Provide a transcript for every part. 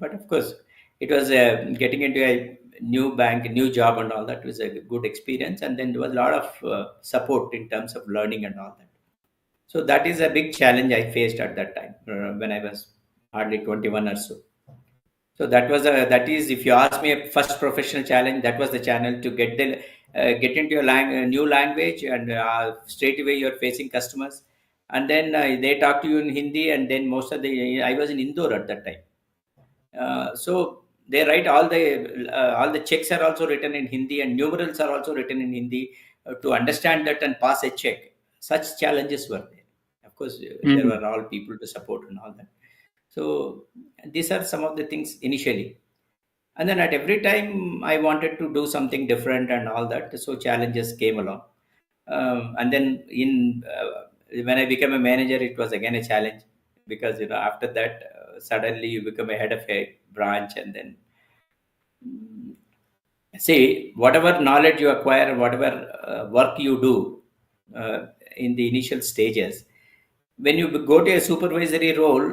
But of course, it was getting into a new bank, new job, and all that was a good experience. And then there was a lot of support in terms of learning and all that. So that is a big challenge I faced at that time when I was hardly 21 or so. So that is, if you ask me, a first professional challenge. That was the channel to get into a new language, and straight away you're facing customers, and then they talk to you in Hindi, and then most of the I was in Indore at that time, so they write all the checks are also written in Hindi, and numerals are also written in Hindi. To understand that and pass a check, such challenges were there. Of course, there Mm. were all people to support and all that. So these are some of the things initially, and then at every time I wanted to do something different and all that. So challenges came along, and then when I became a manager, it was again a challenge, because after that suddenly you become a head of a branch, and then see whatever knowledge you acquire, whatever work you do in the initial stages, when you go to a supervisory role,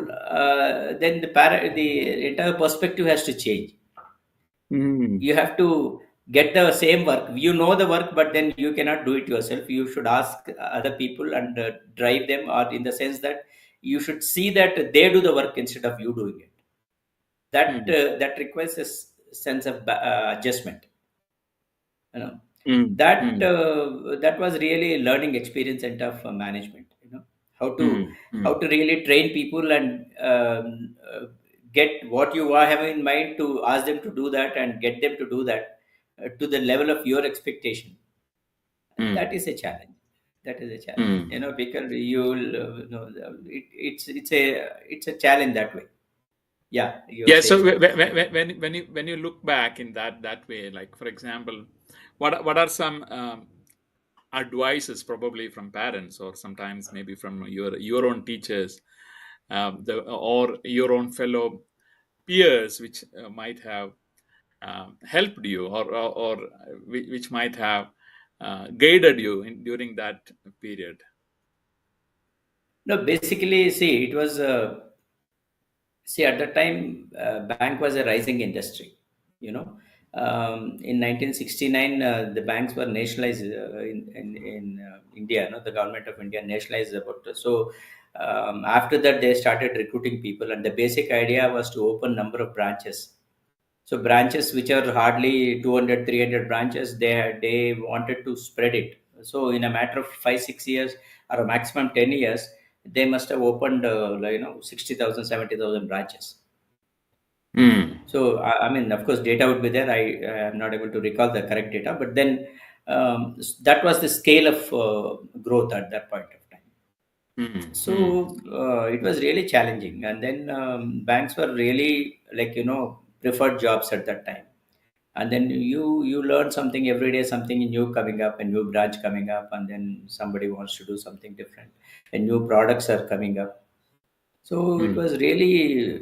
then the entire perspective has to change. Mm. You have to get the same work, you know the work, but then you cannot do it yourself. You should ask other people and drive them, or in the sense that you should see that they do the work instead of you doing it. Mm. That requires a sense of adjustment, you know. Mm. that Mm. that was really a learning experience in terms of management, how to Mm. how Mm. to really train people and get what you are having in mind, to ask them to do that and get them to do that to the level of your expectation. That Mm. is a challenge. That is a challenge, Mm. because you'll it's a challenge that way. Yeah, you're Yeah. saying So something. when you look back in that way, like for example, what are some advices probably from parents, or sometimes maybe from your own teachers, or your own fellow peers, which might have helped you, or which might have guided you during that period? No, basically, see, it was see, at that time, bank was a rising industry. In 1969, the banks were nationalized in India. No, the government of India nationalized about. So after that, they started recruiting people, and the basic idea was to open number of branches. So branches which are hardly 200, 300 branches, they wanted to spread it. So in a matter of 5, 6 years, or a maximum 10 years, they must have opened 60,000, 70,000 branches. Mm. So I mean, of course, data would be there. I am not able to recall the correct data, but then that was the scale of growth at that point of time. Mm. Mm. So it was really challenging, and then banks were really, like, preferred jobs at that time. And then you learn something every day, something new coming up, a new branch coming up, and then somebody wants to do something different, and new products are coming up. So it Mm. was really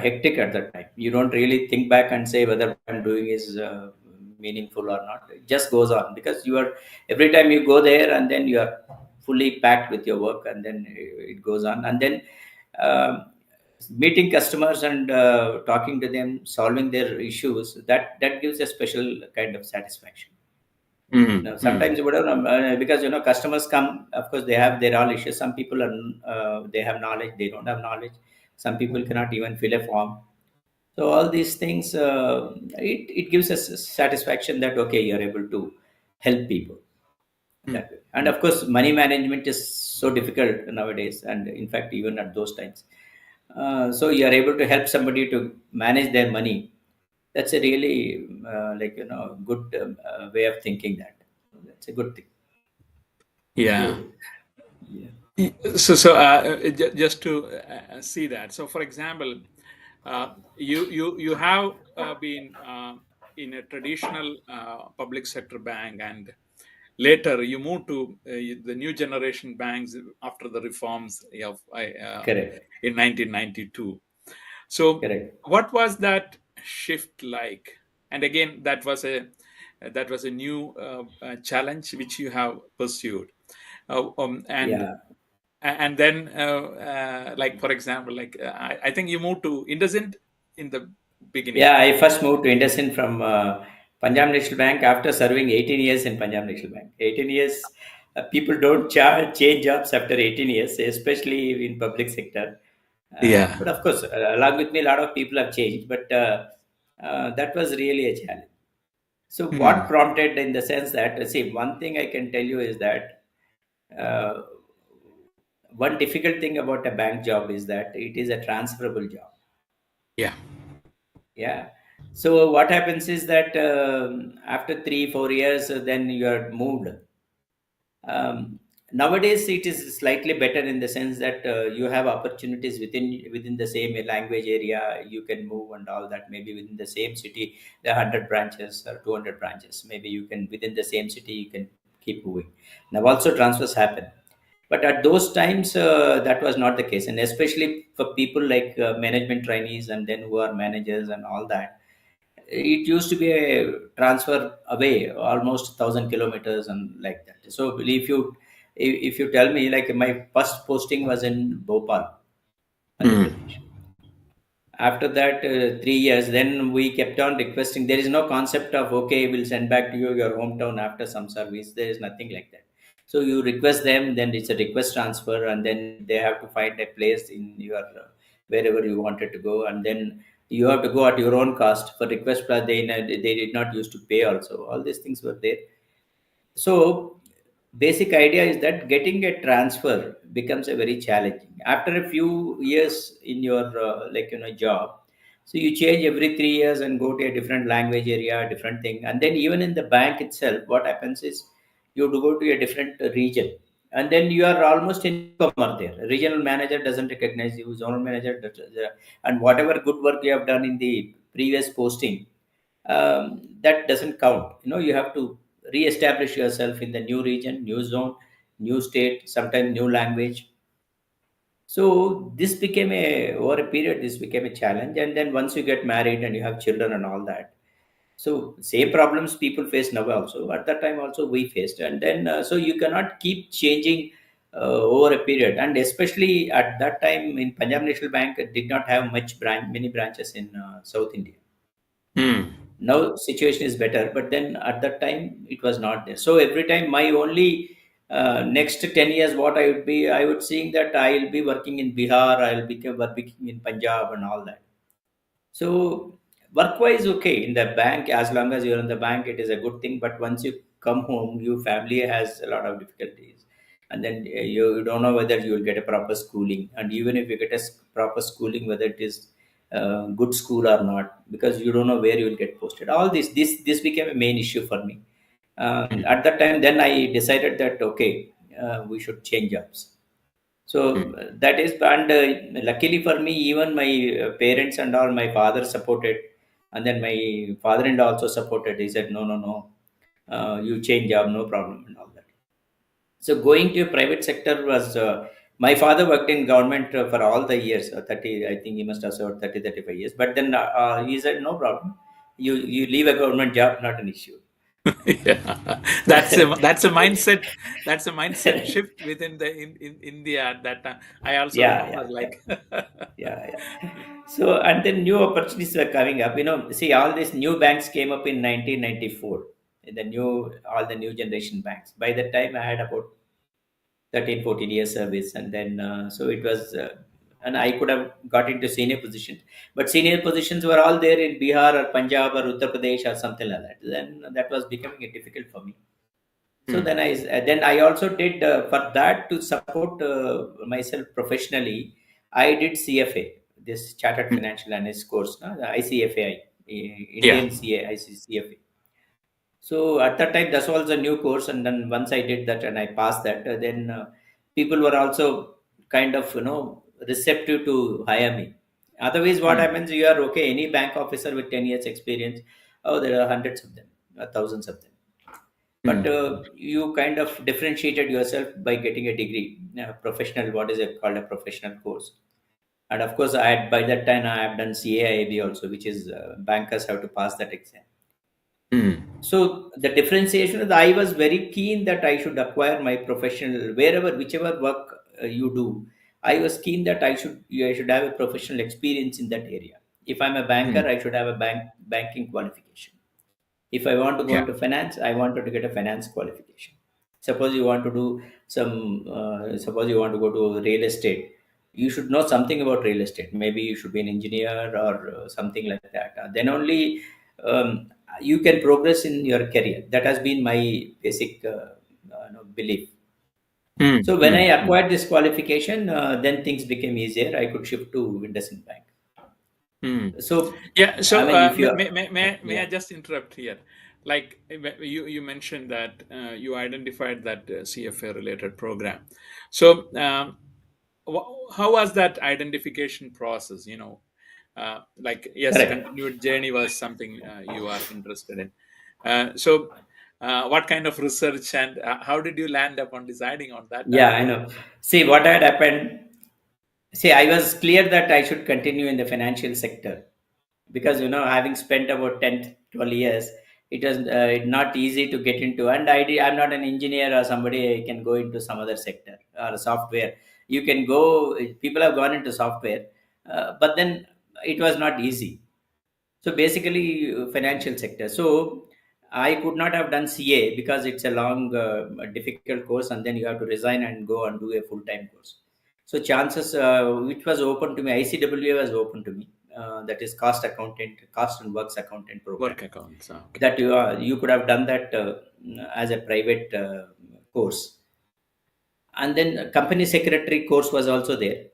hectic at that time. You don't really think back and say whether what I'm doing is meaningful or not. It just goes on, because you are, every time you go there, and then you are fully packed with your work, and then it goes on, and then um meeting customers and talking to them, solving their issues. That gives a special kind of satisfaction. Mm. Sometimes Mm. you would have, because customers come. Of course, they have their all issues. Some people are they have knowledge, they don't have knowledge. Some people cannot even fill a form. So all these things, it gives us satisfaction that okay, you're able to help people Mm. that way. And Mm. of course, money management is so difficult nowadays, and in fact, even at those times. So you are able to help somebody to manage their money. That's a really good way of thinking that. That's a good thing. Yeah. So yeah, So just to see that. So, for example, you have been in a traditional public sector bank, and later you moved to the new generation banks after the reforms of correct, in 1992. So, correct. what was that shift like? And again, that was a new challenge which you have pursued. And Yeah, and then like for example, like I think you moved to IndusInd in the beginning? Yeah, I first moved to IndusInd from Punjab National Bank after serving 18 years in Punjab National Bank. 18 years, people don't change jobs after 18 years, especially in public sector. Yeah. But of course, along with me, a lot of people have changed, but that was really a challenge. So, what Hmm. prompted in the sense that, see, one thing I can tell you is that uh, one difficult thing about a bank job is that it is a transferable job. Yeah. Yeah. So what happens is that after 3 4 years, then you are moved. Nowadays, it is slightly better in the sense that you have opportunities within the same language area. You can move and all that. Maybe within the same city, there are 100 branches or 200 branches. Maybe you can within the same city you can keep moving. Now also transfers happen, but at those times that was not the case, and especially for people like management trainees and then who are managers and all that, it used to be a transfer away almost 1,000 kilometers and like that. So if you tell me, like, my first posting was in Bhopal, Madhya Hmm. Pradesh. After that 3 years, then we kept on requesting. There is no concept of, okay, we'll send back to you your hometown after some service. There is nothing like that. So you request them, then it's a request transfer, and then they have to find a place in your wherever you wanted to go, and then you have to go at your own cost. For request plus, they did not used to pay also. All these things were there. So basic idea is that getting a transfer becomes a very challenging after a few years in your job. So you change every 3 years and go to a different language area, different thing, and then even in the bank itself, what happens is you have to go to a different region, and then you are almost in newcomer there. Regional manager doesn't recognize you, zonal manager and whatever good work you have done in the previous posting, that doesn't count. You have to re-establish yourself in the new region, new zone, new state, sometimes new language. So this became a over a period. This became a challenge, and then once you get married and you have children and all that, so same problems people face now also. At that time also we faced, and then so you cannot keep changing over a period, and especially at that time in Punjab National Bank, it did not have many branches in South India. Hmm. Now situation is better, but then at that time it was not there. So every time my only next 10 years, what I would seeing that I'll be working in Bihar, I'll be working in Punjab and all that. So work-wise, okay, in the bank, as long as you're in the bank, it is a good thing. But once you come home, your family has a lot of difficulties, and then you don't know whether you will get a proper schooling, and even if you get a proper schooling, whether it is good school or not, because you don't know where you will get posted. All this became a main issue for me. At that time, then I decided that, okay, we should change jobs. So that is, and luckily for me, even my parents and all, my father supported, and then my father-in-law also supported. He said, no, no, no, you change job, no problem, and all that. So going to a private sector was, my father worked in government for all the years, 30, I think he must have served 30, 35 years. But then he said, no problem, you leave a government job, not an issue. Yeah. That's a mindset. That's a mindset shift within the in India at that time. I also Yeah, remember yeah, yeah. like. Yeah, yeah. So, and then new opportunities were coming up. See, all these new banks came up in 1994. All the new generation banks. By that time, I had about 13, 14 years service, and then so it was, and I could have got into senior positions. But senior positions were all there in Bihar or Punjab or Uttar Pradesh or something like that. Then that was becoming difficult for me. So Hmm. then I also did, for that to support myself professionally. I did CFA, this Chartered Hmm. Financial Analyst course, the ICFAI, Yeah. Indian CFA. So at that time, that was a new course, and then once I did that and I passed that, then people were also kind of receptive to hire me. Otherwise, what Hmm. happens? You are okay. Any bank officer with 10 years experience, oh, there are hundreds of them, thousands of them. But Hmm. you kind of differentiated yourself by getting a degree, professional. What is it called, a professional course? And of course, I had by that time I have done CAIB also, which is bankers have to pass that exam. Hmm. So the differentiation is, I was very keen that I should acquire my professional, wherever, whichever work you do. I was keen that I should have a professional experience in that area. If I'm a banker, Mm. I should have a banking qualification. If I want to go Yeah. into finance, I wanted to get a finance qualification. Suppose you want to do suppose you want to go to real estate, you should know something about real estate. Maybe you should be an engineer or something like that. Then only you can progress in your career. That has been my basic belief. Mm, So when I mm, mm, acquired this qualification, then things became easier. I could shift to IndusInd Bank. mm. So Yeah. I So mean, if you may I yeah, just interrupt here? Like you mentioned that you identified that CFA related program. So how was that identification process? Like, yes, correct. continued journey was something you are interested in. So what kind of research and how did you land upon deciding on that Yeah, I direction? know. See, what had happened. See, I was clear that I should continue in the financial sector because, having spent about 10, 12 years, it was not easy to get into. And I'm not an engineer or somebody I can go into some other sector or software. You can go, people have gone into software, but then it was not easy. So basically, financial sector. So I could not have done CA because it's a long, difficult course, and then you have to resign and go and do a full time course. So chances, which was open to me, ICWA was open to me. That is cost and works accountant program. Work accounts. Okay. That you could have done that as a private course. And then company secretary course was also there.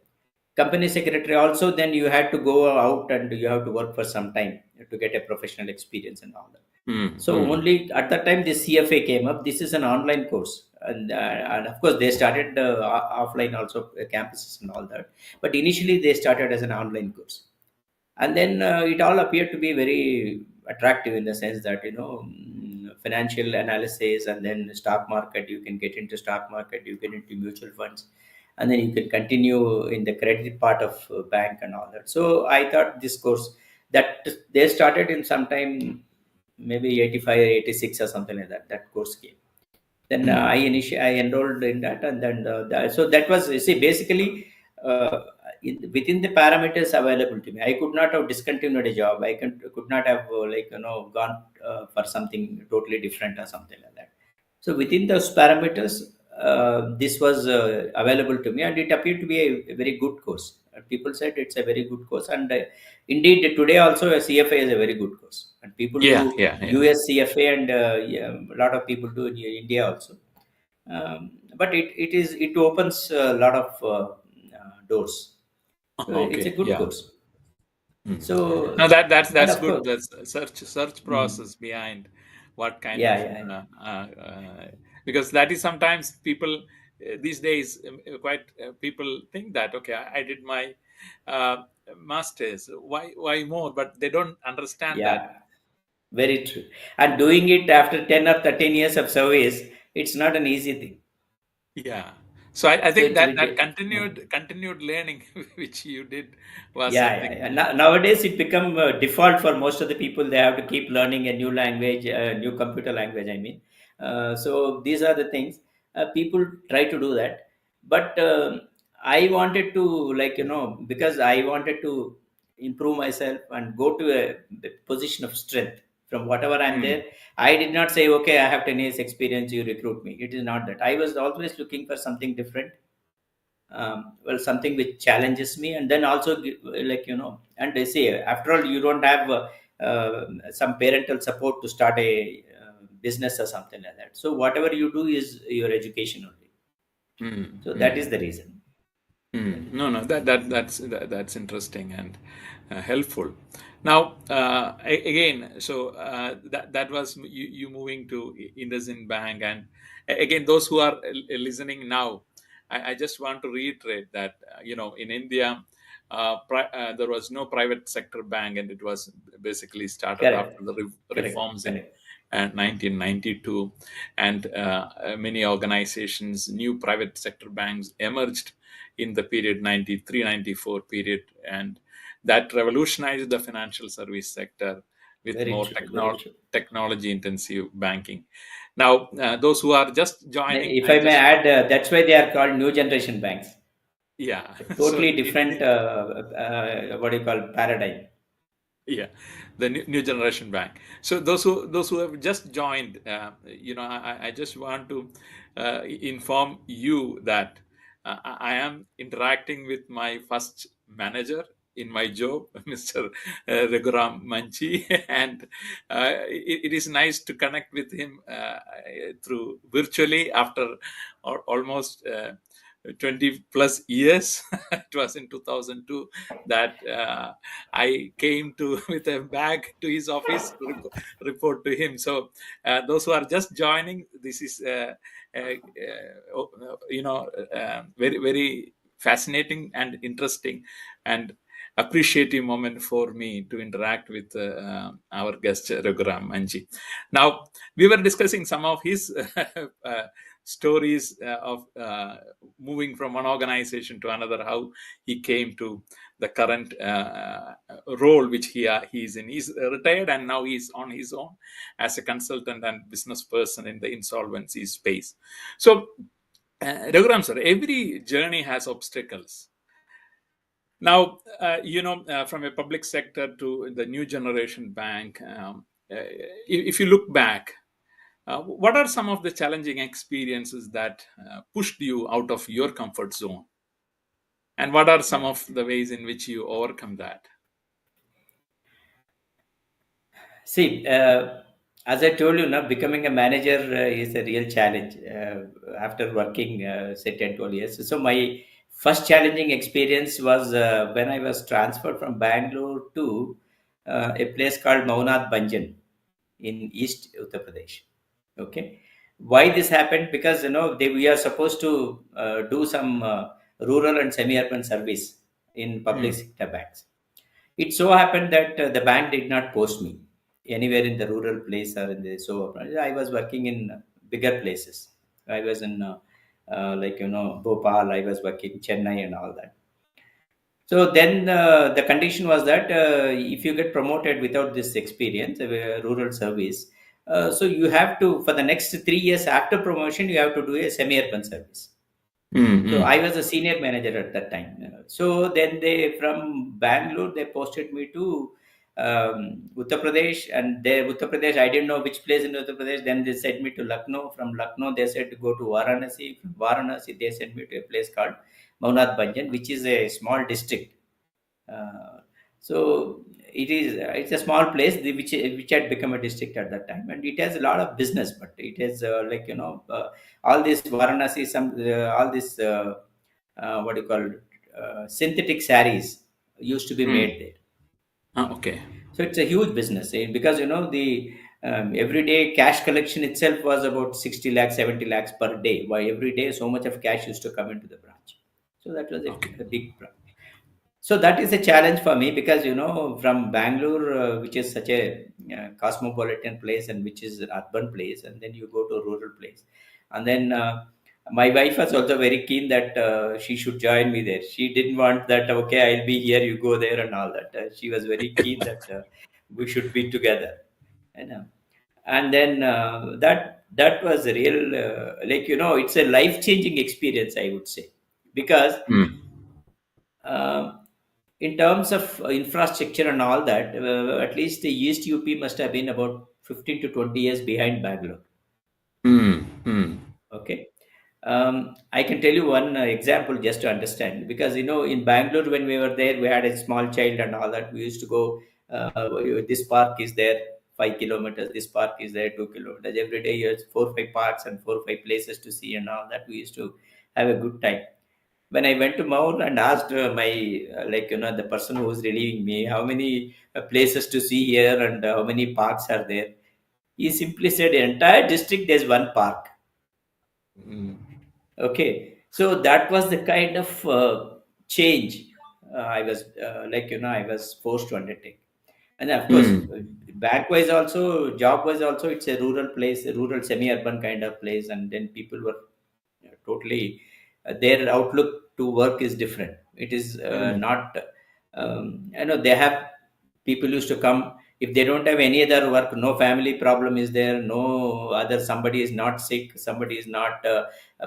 Company secretary also, then you had to go out and you have to work for some time to get a professional experience and all that. Mm, So mm, only at that time this CFA came up. This is an online course, and of course they started offline also, campuses and all that. But initially they started as an online course, and then it all appeared to be very attractive in the sense that financial analysis, and then stock market. You can get into stock market, you get into mutual funds, and then you can continue in the credit part of bank and all that. So I thought this course that they started in sometime maybe 85 or 86 or something like that, that course came. Then mm. I enrolled in that, and then so that was, you see, basically uh, within the parameters available to me. I could not have discontinued a job. Could not have gone for something totally different or something like that. So within those parameters, this was available to me, and it appeared to be a very good course. People said it's a very good course, and indeed today also a CFA is a very good course, and people Yeah, do yeah, yeah. US CFA, and yeah, a lot of people do in India also. But it opens a lot of doors. So it's a Okay, good yeah. course. Mm. So, No, and that's of good. course, That's search mm, process behind what kind yeah, of yeah, yeah. because that is sometimes people these days quite people think that okay, I did my uh, masters. Why more? But they don't understand that. Yeah, very true. And doing it after 10 or 13 years of service, it's not an easy thing. Yeah. So I So think it's that with that the, continued learning which you did was yeah, yeah, something. yeah. Nowadays, it become default for most of the people. They have to keep learning a new language, new computer language. I mean, so these are the things people try to do that. But I wanted to, because I wanted to improve myself and go to a position of strength from whatever I'm Mm, there. I did not say, okay, I have 10 years experience, you recruit me. It is not that. I was always looking for something different, well, something which challenges me, and then also and they say, after all, you don't have some parental support to start a business or something like that. So whatever you do is your education only. mm, So that is mm. the reason. That Mm, is no, no, that's interesting and helpful. Now, again, so that was you moving to IndusInd Bank, and again, those who are listening now, I just want to reiterate that in India, there was no private sector bank, and it was basically started correct, after the correct, reforms in correct. 1992, and many organizations, new private sector banks emerged in the period 93-94 period, and that revolutionized the financial service sector with Very more true, very true. technology intensive banking. Now those who are just joining, If I I may just want, add, that's why they are called new generation banks. yeah. A So totally different, what do you call, paradigm. Yeah, the new generation bank. So those who have just joined, I just want to inform you that I am interacting with my first manager in my job, Mr. Raghuram Manchi, and it is nice to connect with him through virtually after almost 20 plus years. It was in 2002 that I came to with a bag to his office to report to him. So those who are just joining, this is very very fascinating and interesting and appreciative moment for me to interact with our guest Raghuram Manchi. Now we were discussing some of his stories of moving from one organization to another, how he came to the current role which he is in. He's retired and now he's on his own as a consultant and business person in the insolvency space. So, Raghuram sir, every journey has obstacles. Now, from a public sector to the new generation bank, if you look back, what are some of the challenging experiences that pushed you out of your comfort zone? And what are some Yeah. of the ways in which you overcome that? See, as I told you, now becoming a manager is a real challenge after working, say, 10, 12 years. So, my first challenging experience was when I was transferred from Bangalore to a place called Maunad Banjan in East Uttar Pradesh. Okay. Why this happened? Because, we are supposed to do some rural and semi urban service in public Hmm. sector banks. It so happened that the bank did not post me anywhere in the rural place or in the so I was working in bigger places. I was in Bhopal. I was working Chennai and all that. So then the condition was that if you get promoted without this experience, rural service, so you have to for the next 3 years after promotion you have to do a semi-urban service. So Mm-hmm. I was a senior manager at that time. So then they from Bangalore they posted me to Uttar Pradesh, and there Uttar Pradesh I didn't know which place in Uttar Pradesh. Then they sent me to Lucknow. From Lucknow they said to go to Varanasi. From Varanasi they sent me to a place called Maunad Banjan, which is a small district. Uh, so it's a small place which had become a district at that time, and it has a lot of business, but it has all this Varanasi, some all this what do you call it, synthetic saris used to be Mm. made there. Okay. So it's a huge business because the everyday cash collection itself was about 60 lakhs, 70 lakhs per day. Why every day so much of cash used to come into the branch. So that was Okay. a big branch. So that is a challenge for me because from Bangalore, which is such a cosmopolitan place and which is an urban place, and then you go to a rural place, and then my wife was also very keen that she should join me there. She didn't want that. Okay, I'll be here, you go there, and all that. She was very keen that we should be together, you know. And then that was a real it's a life changing experience, I would say, because Mm. um, in terms of infrastructure and all that, at least the East UP must have been about 15 to 20 years behind Bangalore. Mm. Mm. Okay. I can tell you one example just to understand because in Bangalore when we were there, we had a small child and all that. We used to go. This park is there 5 kilometers. This park is there 2 kilometers. Every day, you have 4 5 parks and 4 5 places to see and all that. We used to have a good time. When I went to Mount and asked my the person who was relieving me how many places to see here and how many parks are there, he simply said entire district there's one park. Mm. Okay, so that was the kind of change I was I was forced to undertake. And of course, Mm. bank wise also, job wise also, it's a rural place, a rural semi-urban kind of place, and then people were totally their outlook to work is different. It is Mm. not they have people used to come if they don't have any other work, no family problem is there, no other somebody is not sick, somebody is not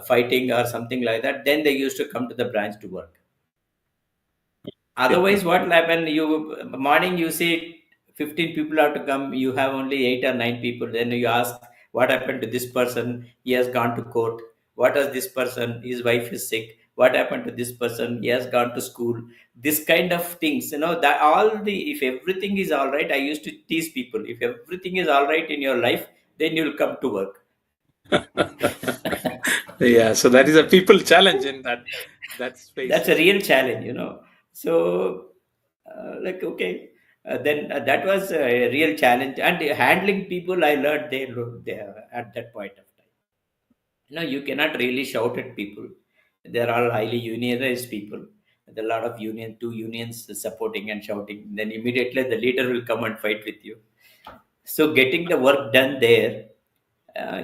fighting or something like that, then they used to come to the branch to work. Yeah. Otherwise, what will happen? You morning you see. 15 people have to come, you have only 8 or 9 people. Then you ask, what happened to this person? He has gone to court. What does this person? His wife is sick. What happened to this person? He has gone to school. This kind of things, that all the, if everything is all right, I used to tease people. If everything is all right in your life, then you'll come to work. Yeah, so that is a people challenge in that That's a spaces. real challenge. So, like, okay, then that was a real challenge. And handling people, I learned there at that point of time. You cannot really shout at people. They're all highly unionized people. There are a lot of two unions supporting and shouting. Then immediately the leader will come and fight with you. So getting the work done there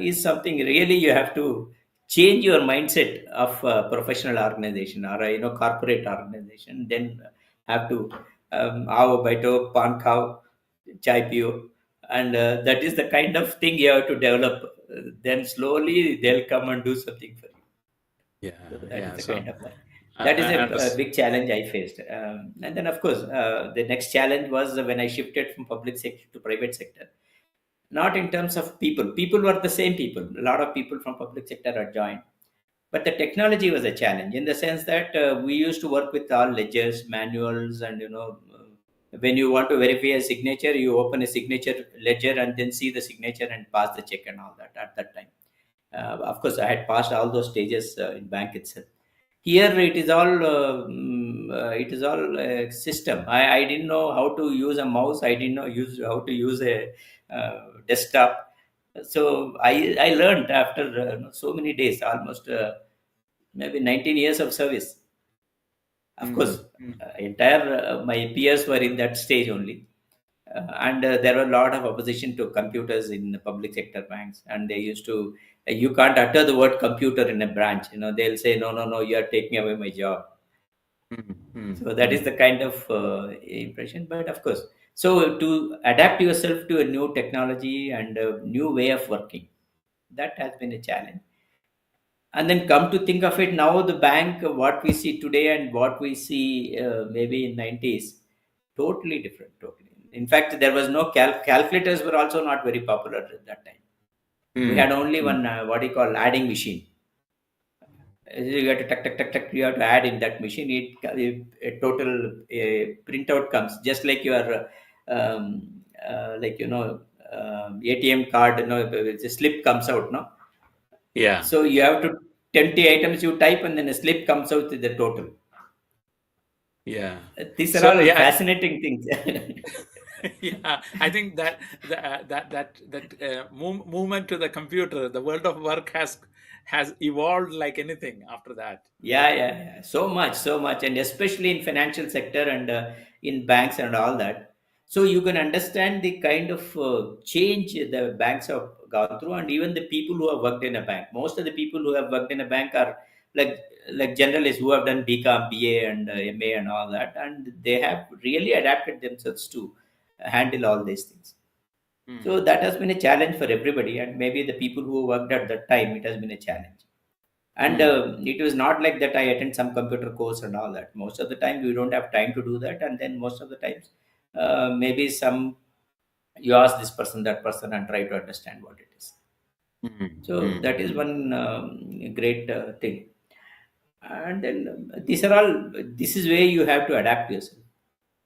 is something really you have to change your mindset of a professional organization or a corporate organization. Then have to आओ बैठो पान खाओ chai pio, and that is the kind of thing you have to develop. Then slowly they'll come and do something for you. So Yeah, that is yeah. the So kind of thing. That is I a understand. big challenge I faced. And then, of course, the next challenge was when I shifted from public sector to private sector. Not in terms of people. People were the same people. A lot of people from public sector are joined. But the technology was a challenge in the sense that we used to work with all ledgers, manuals, and when you want to verify a signature, you open a signature ledger and then see the signature and pass the check and all that at that time. Of course, I had passed all those stages in bank itself. Here it is all a system. I didn't know how to use a mouse. I didn't know use how to use a desktop. So I learned after so many days, almost maybe 19 years of service. Of course, Mm, mm, entire my peers were in that stage only. And there were a lot of opposition to computers in the public sector banks, and they used to, you can't utter the word computer in a branch. They'll say, no, no, no, you are taking away my job. mm, mm, So that is mm, the kind of impression. But of course, so to adapt yourself to a new technology and a new way of working, that has been a challenge. And then come to think of it, now the bank, what we see today and what we see maybe in 90s, totally different, totally. In fact, there was no calculators were also not very popular at that time. We had mm, only mm. one, what do you call, adding machine. You have to tuck, tuck, tuck, tuck, you have to add in that machine. A total printout comes, just like your, like, ATM card, the slip comes out, no? Yeah, So you have to 20 items you type and then a slip comes out with the total. yeah. These are So all yeah, fascinating things. yeah. I think that movement to the computer, the world of work has evolved like anything after that. Yeah, yeah, yeah. So much, and especially in financial sector and in banks and all that. So you can understand the kind of change the banks have gone through, and even the people who have worked in a bank. Most of the people who have worked in a bank are like generalists who have done BCom, BA, and MA and all that, and they have really adapted themselves to handle all these things. So Mm, that has been a challenge for everybody, and maybe the people who worked at that time, it has been a challenge. And mm, it was not like that I attend some computer course and all that. Most of the time you don't have time to do that, and then most of the times maybe some, you ask this person, that person, and try to understand what it is. mm, So mm, that is mm, one great thing. And then these are all, this is where you have to adapt yourself.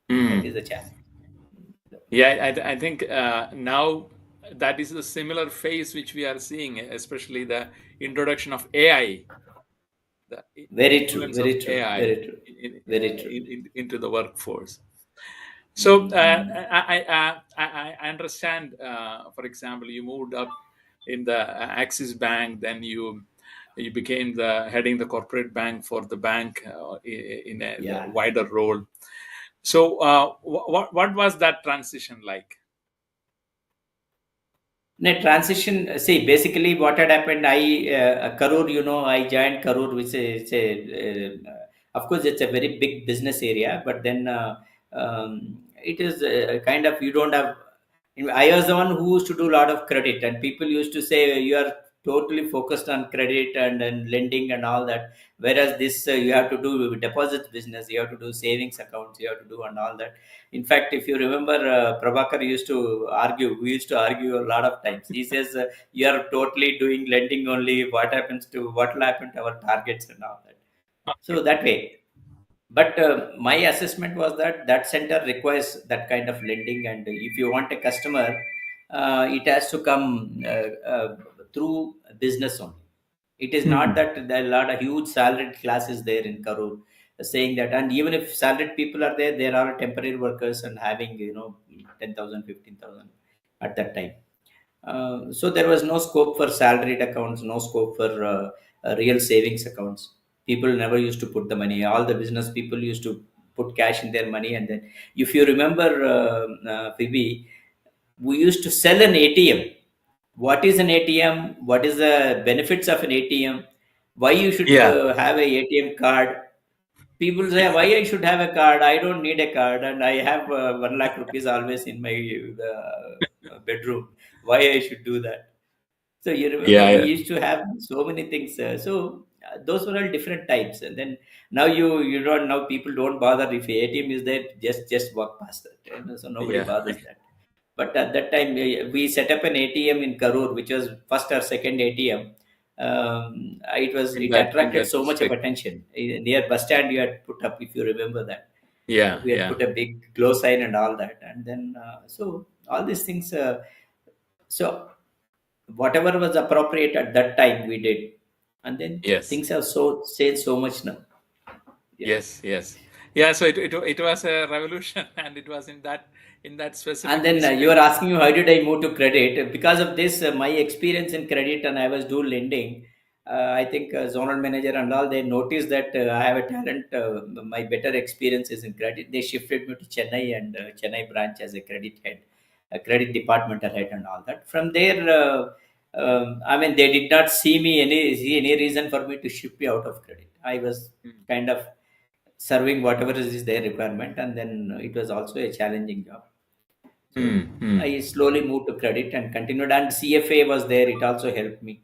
That is mm. the challenge. Yeah, I think now that is the similar phase which we are seeing, especially the introduction of AI, the Very true, influence of very true, AI very true, very true. into the workforce. So Mm. I understand. For example, you moved up in the Axis Bank, then you became the heading the corporate bank for the bank in the Yeah. wider role. So what was that transition like? In a transition, see, basically what had happened, Karur, I joined Karur, which is of course, it's a very big business area, but then it is kind of, you don't have, I was the one who used to do a lot of credit, and people used to say, you are totally focused on credit and lending and all that. Whereas this, you have to do deposits business, you have to do savings accounts, you have to do and all that. In fact, if you remember, Prabhakar used to argue. We used to argue a lot of times. He says, "You are totally doing lending only. What will happen to our targets and all that?" Okay. So that way. But my assessment was that that center requires that kind of lending, and if you want a customer, it has to come through business only. It is not Mhm. that there are a lot of huge salaried classes there in Karur saying that. And even if salaried people are there, there are temporary workers and having 10,000, 15,000 at that time. So there was no scope for salaried accounts, no scope for real savings accounts. People never used to put the money. All the business people used to put cash in their money, and then, if you remember, Phoebe, we used to sell an ATM. What is an ATM? What is the benefits of an ATM? Why you should Yeah. have a ATM card? People say, why I should have a card? I don't need a card, and I have 1 lakh rupees always in my bedroom. Why I should do that? So you remember, Yeah. we Yeah. used to have so many things. Those were all different types. And then now you don't, now people don't bother if ATM is there, just walk past that. So nobody Yeah. bothers that. But at that time, we set up an ATM in Karur, which was first or second ATM. It In attracted that so much of district. attention. Near bus stand, you had put up, if you remember that. Yeah. We had Yeah. put a big glow sign and all that. And then, so all these things. So whatever was appropriate at that time, we did. And then Yes. things have so changed so much now. Yeah. Yes. Yes. Yeah. So it was a revolution, and it was in that And specific then you district. are asking me, how did I move to credit? Because of this, my experience in credit, and I was do lending. I think zonal manager and all, they noticed that I have a talent. My better experience is in credit. They shifted me to Chennai, and Chennai branch as a credit head, a credit departmental head, and all that. From there, I mean, they did not see any reason for me to shift me out of credit. I was Mm. kind of serving whatever is their requirement, and then it was also a challenging job. So Mm. Mm. I slowly moved to credit and continued, and CFA was there. It also helped me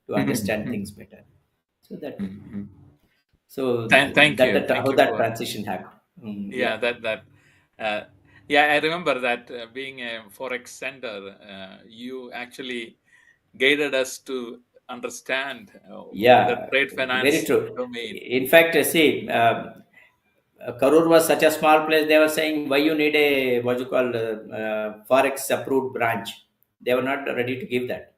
to understand Mm. things better. So that way. Mm. Mm. So Thank how you that for transition happened. Yeah, yeah that uh, yeah, I remember that being a forex center, you actually guided us to understand the yeah, trade very finance true. domain. In fact, see, Karur was such a small place. They were saying, why you need a what you call forex approved branch. They were not ready to give that.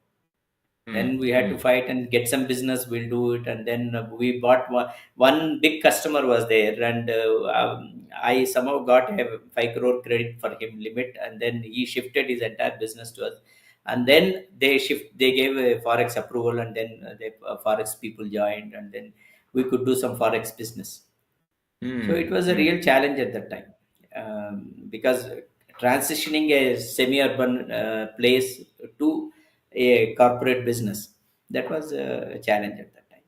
Then Mm. we had to Mm. fight and get some business. We'll do it. And then we bought one big customer was there, and I somehow got a 5 crore credit for him limit, and then he shifted his entire business to us. And then they gave a forex approval, and then the forex people joined, and then we could do some forex business. So it Mm. was a Mm. real challenge at that time, because transitioning a semi-urban place to a corporate business, that was a challenge at that time.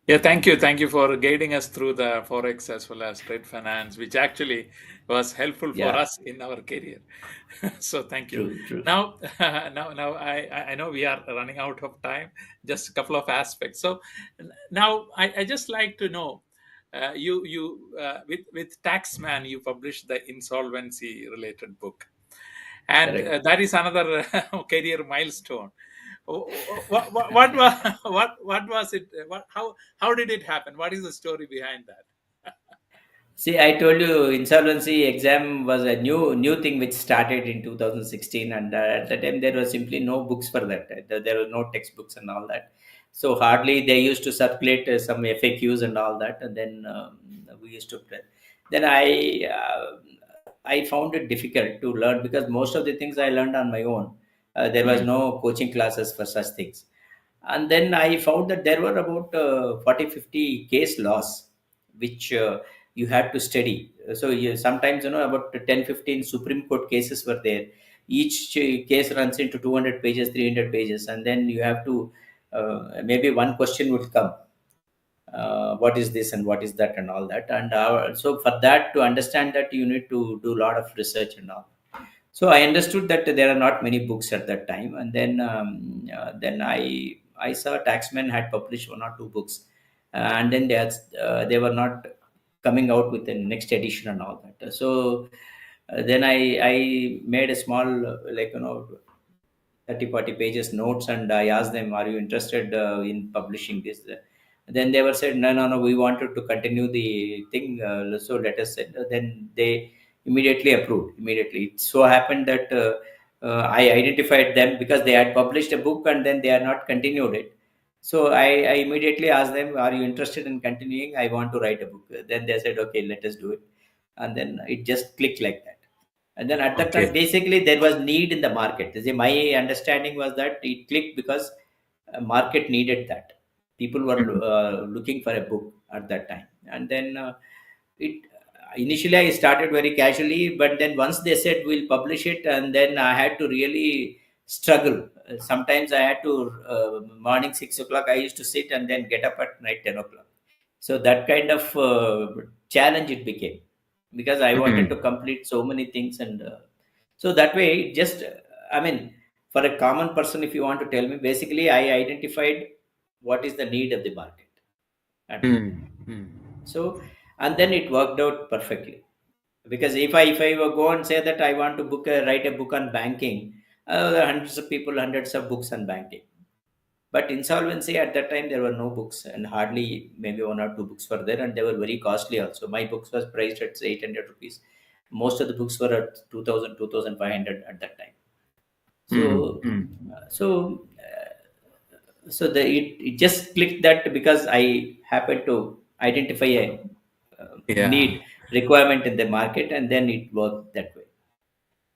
Yeah, thank you for guiding us through the forex as well as trade finance, which actually was helpful for Yeah, us in our career. So thank you. true, true. Now, now I know we are running out of time. Just a couple of aspects. So now I just like to know, you with Taxman you published the insolvency related book, and Correct. that is another career milestone. What was what was it? How did it happen? What is the story behind that? See, I told you insolvency exam was a new thing which started in 2016, and at the time there was simply no books for that. There were no textbooks and all that. So hardly they used to circulate some FAQs and all that, and then we used to play. Then I found it difficult to learn, because most of the things I learned on my own. There was Mm, no coaching classes for such things. And then I found that there were about 40 50 case laws which you had to study. So sometimes, about 10 15 Supreme Court cases were there. Each case runs into 200 pages, 300 pages, and then you have to, maybe one question would come, what is this and what is that and all that. And so for that, to understand that, you need to do a lot of research and all. So I understood that there are not many books at that time, and then I I saw taxmen had published one or two books, and then they were not coming out with the next edition and all that. So then I made a small, like, 30-40 pages notes, and I asked them, are you interested in publishing this? Then they were said, no, no, no, we wanted to continue the thing, so let us send. Then they immediately approved. Immediately, it so happened that I identified them because they had published a book and then they had not continued it. So I immediately asked them, are you interested in continuing? I want to write a book. Then they said, okay, let us do it. And then it just clicked like that. And then at that time, Okay. basically, there was need in the market. See, my understanding was that it clicked because market needed that. People were Mhm. looking for a book at that time. And then it initially I started very casually, but then once they said we'll publish it, and then I had to really struggle. Sometimes I had to morning 6 o'clock. I used to sit and then get up at night 10 o'clock. So that kind of challenge it became, because I wanted to Mhm. complete so many things, and so that way it just, I mean, for a common person, if you want to tell me, basically I identified what is the need of the market at that time. Mm. Mm. So, and then it worked out perfectly, because if I were go and say that I want to write a book on banking, there are hundreds of people, hundreds of books on banking. But insolvency at that time, there were no books, and hardly maybe one or two books were there, and they were very costly also. My books was priced at 800 rupees. Most of the books were at 2000, 2500 at that time. Mm. So, Mm. so, it just clicked that because I happened to identify a Yeah. need requirement in the market, and then it worked that way.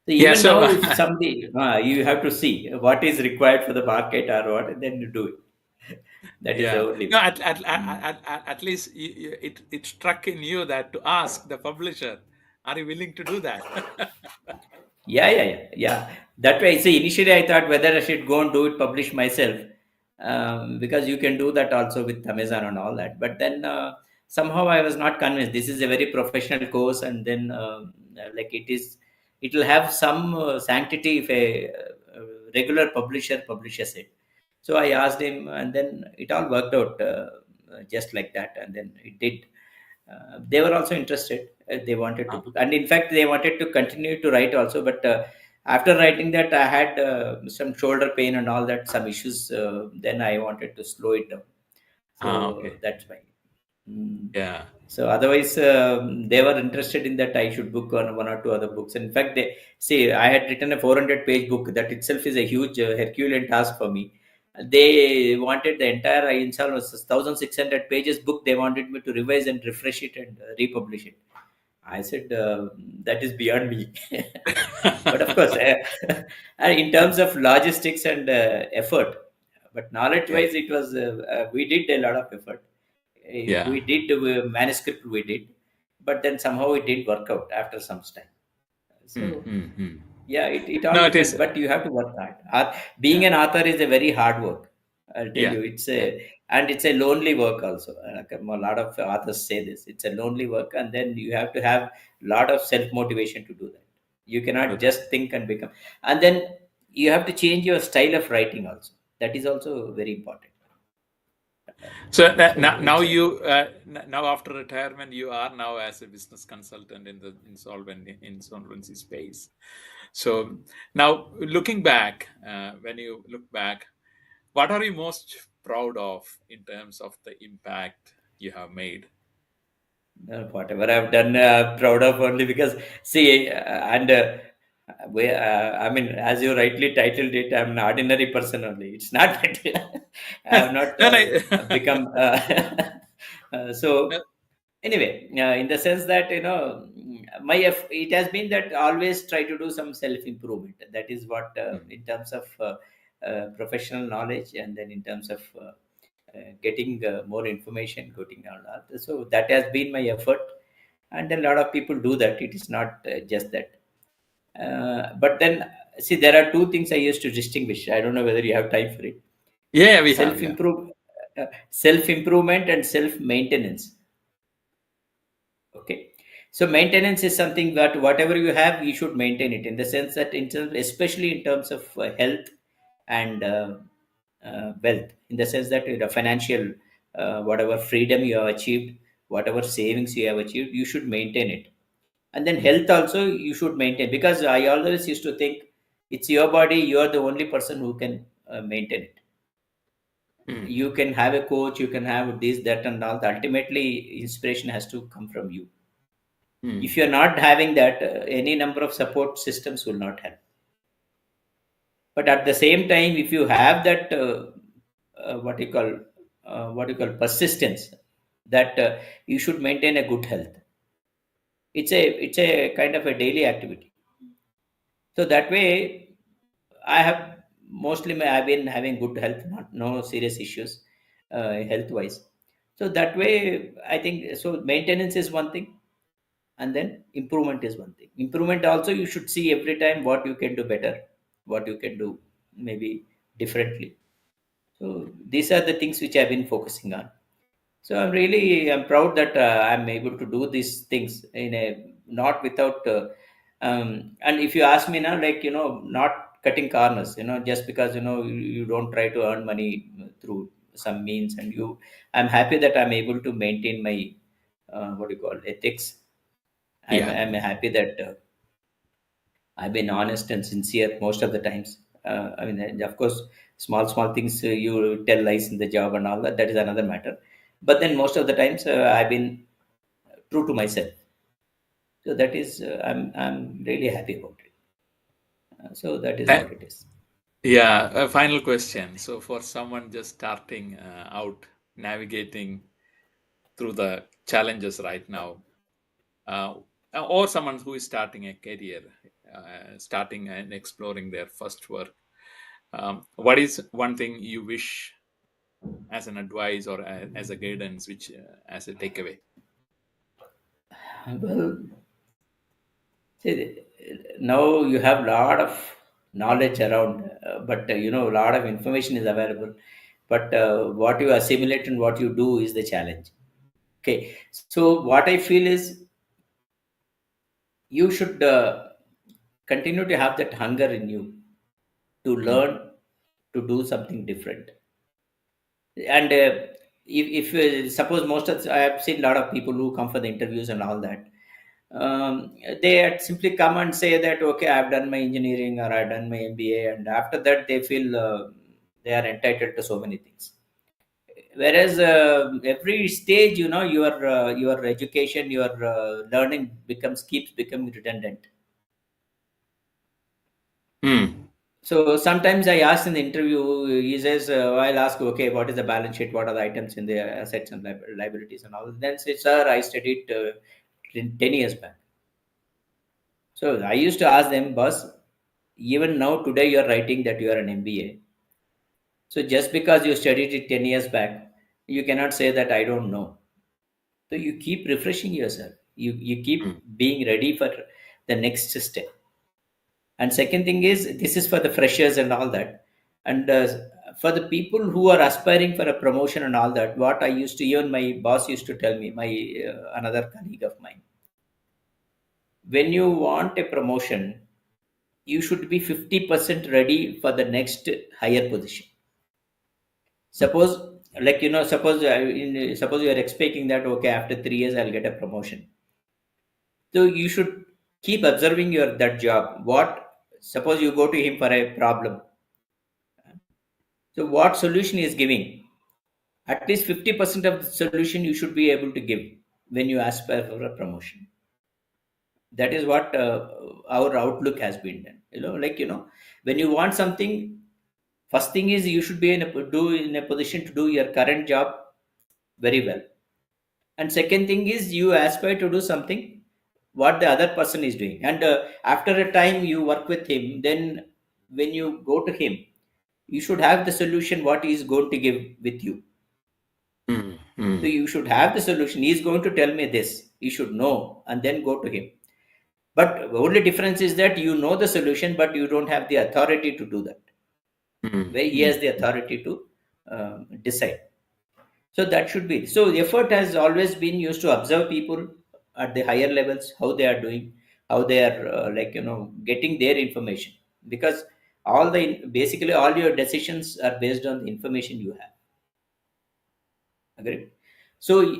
So Yeah. even So now, if somebody, you have to see what is required for the market or what, then you do it. That is the yeah. only No. way. At least it struck in you that to ask the publisher, are you willing to do that? Yeah. That way, see, initially I thought whether I should go and do it, publish myself, because you can do that also with Amazon and all that. But then somehow I was not convinced. This is a very professional course, and then like it will have some sanctity if regular publisher publishes it. So I asked him, and then it all worked out just like that, and then it did. They were also interested. They wanted to Uh, book, and in fact, they wanted to continue to write also. But after writing that, I had some shoulder pain and all that, some issues. Then I wanted to slow it down. So okay. that's why. Mm. Yeah. So otherwise, they were interested in that I should book on one or two other books. In fact, they see I had written a 400-page book. That itself is a huge Herculean task for me. They wanted the entire Insolvency 1,600 pages book. They wanted me to revise and refresh it and republish it. I said that is beyond me. But of course, in terms of logistics and effort, but Yeah. knowledge-wise, it was we did a lot of effort. Yeah. We did manuscript, we did, but then somehow it didn't work out after some time. Mm. So Mm. Mm. yeah, it all No, it depends, is. but you have to work hard. Being Yeah. an author is a very hard work. I'll tell Yeah. you, it's Yeah. a and it's a lonely work also. Like, a lot of authors say this. It's a lonely work, and then you have to have a lot of self motivation to do that. You Do cannot that. just think and become, and then you have to change your style of writing also. That is also very important. So now, So it's a now after retirement, you are now as a business consultant in the insolvency space. So now looking back, when you look back, what are you most proud of in terms of the impact you have made? whatever I've done, proud of only because see, and I mean, as you rightly titled it, I'm an ordinary person only. It's not that I have not No, no. become. No, So anyway, in the sense that it has been that always try to do some self improvement. That is what mm, in terms of professional knowledge, and then in terms of getting more information, getting all that. So that has been my effort, and a lot of people do that. It is not just that. But then, see, there are two things I used to distinguish. I don't know whether you have time for it. yeah, we have. Self Yeah. improve, self improvement, and self maintenance. Okay. So maintenance is something that whatever you have, you should maintain it, in the sense that, especially in terms of health and wealth, in the sense that the financial, whatever freedom you have achieved, whatever savings you have achieved, you should maintain it. And then health also you should maintain, because I always used to think it's your body, you are the only person who can maintain it. mm, You can have a coach, you can have this, that, and all. Ultimately, inspiration has to come from you. mm, If you're not having that, any number of support systems will not help. But at the same time, if you have that, what you call persistence, that you should maintain a good health. It's a kind of a daily activity. So that way, I have I've been having good health, not no serious issues, health wise. So that way, I think so. Maintenance is one thing, and then improvement is one thing. Improvement also, you should see every time what you can do better, what you can do maybe differently. So these are the things which I've been focusing on. So I'm proud that I'm able to do these things in a not without. And if you ask me now, like, not cutting corners, just because you don't try to earn money through some means, and I'm happy that I'm able to maintain my what do you call ethics. yeah. I'm happy that I've been honest and sincere most of the times. I mean, and of course, small things, you tell lies in the job and all that. That is another matter. But then most of the times, I've been true to myself. So that is, I'm really happy about it. So that is Tha- what it is. yeah, a final question. So, for someone just starting out, navigating through the challenges right now, uh, or someone who is starting a career, starting and exploring their first work, what is one thing you wish as an advice or as a guidance, which as a takeaway? Well, see, now you have lot of knowledge around, but a lot of information is available. But what you assimilate and what you do is the challenge. Okay, so what I feel is you should continue to have that hunger in you to Mm, learn, to do something different. And if suppose I have seen a lot of people who come for the interviews and all that, they had simply come and say that, okay, I've done my engineering or I've done my MBA, and after that they feel they are entitled to so many things. Whereas every stage, your education, your learning keeps becoming redundant. mm, So sometimes I ask in the interview, he says, I'll ask, okay, what is the balance sheet? What are the items in the assets and liabilities and all? Then say, sir, I studied 10 years back. So I used to ask them, boss, even now today you're writing that you are an MBA. So just because you studied it 10 years back, you cannot say that I don't know. So you keep refreshing yourself. You mm, keep being ready for the next step. And second thing is, this is for the freshers and all that. And for the people who are aspiring for a promotion and all that, what I used to, even my boss used to tell me, my another colleague of mine, when you want a promotion, you should be 50% ready for the next higher position. mm, Suppose, like, suppose you are expecting that, okay, after 3 years I'll get a promotion. So you should keep observing your that job. Suppose you go to him for a problem. So what solution he is giving? At least 50% of the solution you should be able to give when you aspire for a promotion. That is what our outlook has been done. When you want something, first thing is you should be in a position to do your current job very well. And second thing is you aspire to do something what the other person is doing. And after a time you work with him, then when you go to him, you should have the solution what he is going to give with you. mm, So mm, you should have the solution. He is going to tell me this. You should know and then go to him. But the only difference is that you know the solution, but you don't have the authority to do that. mm, Where he mm, has the authority to decide. So that should be. So the effort has always been used to observe people at the higher levels, how they are doing, how they are getting their information. Because Basically all your decisions are based on the information you have. Agreed. So,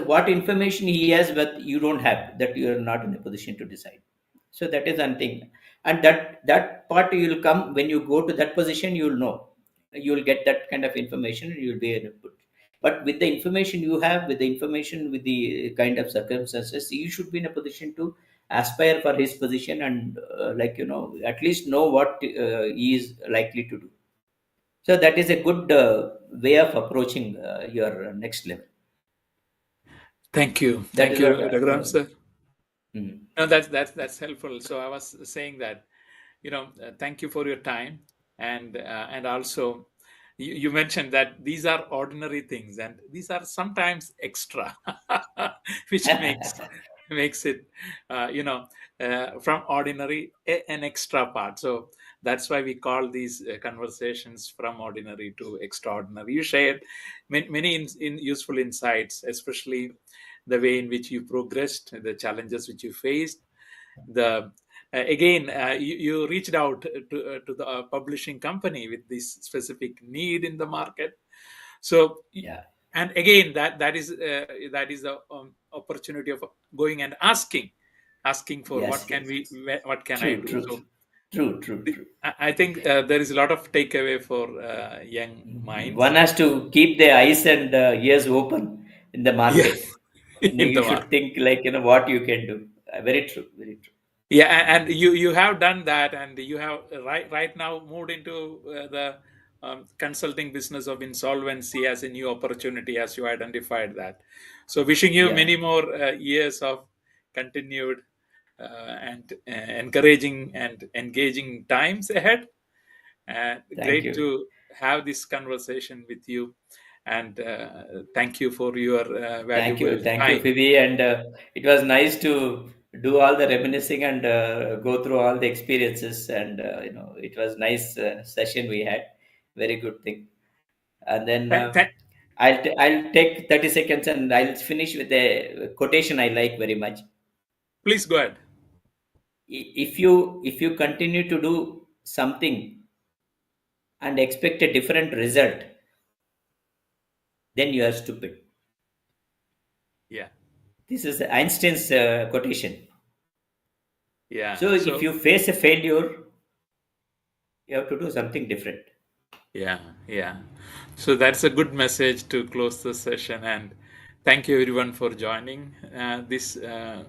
what information he has, but you don't have, that you are not in a position to decide. So that is one thing, and that part you will come when you go to that position. You will know, you will get that kind of information, and you will be able to put. But with the information you have, with the information, with the kind of circumstances, you should be in a position to aspire for his position, and at least know what he is likely to do. So that is a good way of approaching your next level. That Thank is what. you, Raghuram sir. Mm. No, that's helpful. So I was saying that, thank you for your time, and also you mentioned that these are ordinary things, and these are sometimes extra, which makes it, from ordinary an extra part. So that's why we call these conversations from ordinary to extraordinary. You shared many in useful insights, especially the way in which you progressed, the challenges which you faced, the again you reached out to the publishing company with this specific need in the market. So Yeah. and again that is the opportunity of going and asking for Yes. Yes. what can I True. do. True. So True. True. True. I think there is a lot of takeaway for young minds. One has to keep their eyes and ears open in the Yeah. market, and In you the should market. think like what you can do. Very true. Very true. Yeah, and you have done that, and you have right now moved into the consulting business of insolvency as a new opportunity, as you identified that. So wishing you Yeah. many more years of continued and encouraging and engaging times ahead. Thank Great you. to have this conversation with you, and thank you for your valuable Thank you, time. Phoebe. And it was nice to do all the reminiscing and go through all the experiences. And it was nice session we had. Very good thing. And then Th- th- I'll take 30 seconds and I'll finish with a quotation I like very much. Please go ahead. If you continue to do something and expect a different result, then you are stupid. Yeah, This is Einstein's quotation. yeah. So if So you face a failure, you have to do something different. yeah, yeah. So that's a good message to close the session. And thank you everyone for joining this uh,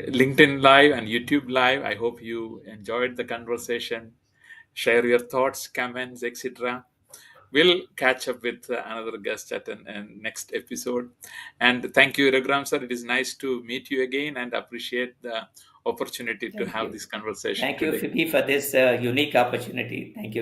LinkedIn Live and YouTube Live. I hope you enjoyed the conversation. Share your thoughts, comments, etc. We'll catch up with another guest at an next episode. And thank you, Raghuram sir. It is nice to meet you again and appreciate the opportunity to Thank have you. this conversation Thank you, today. Phoebe, for this unique opportunity. Thank you.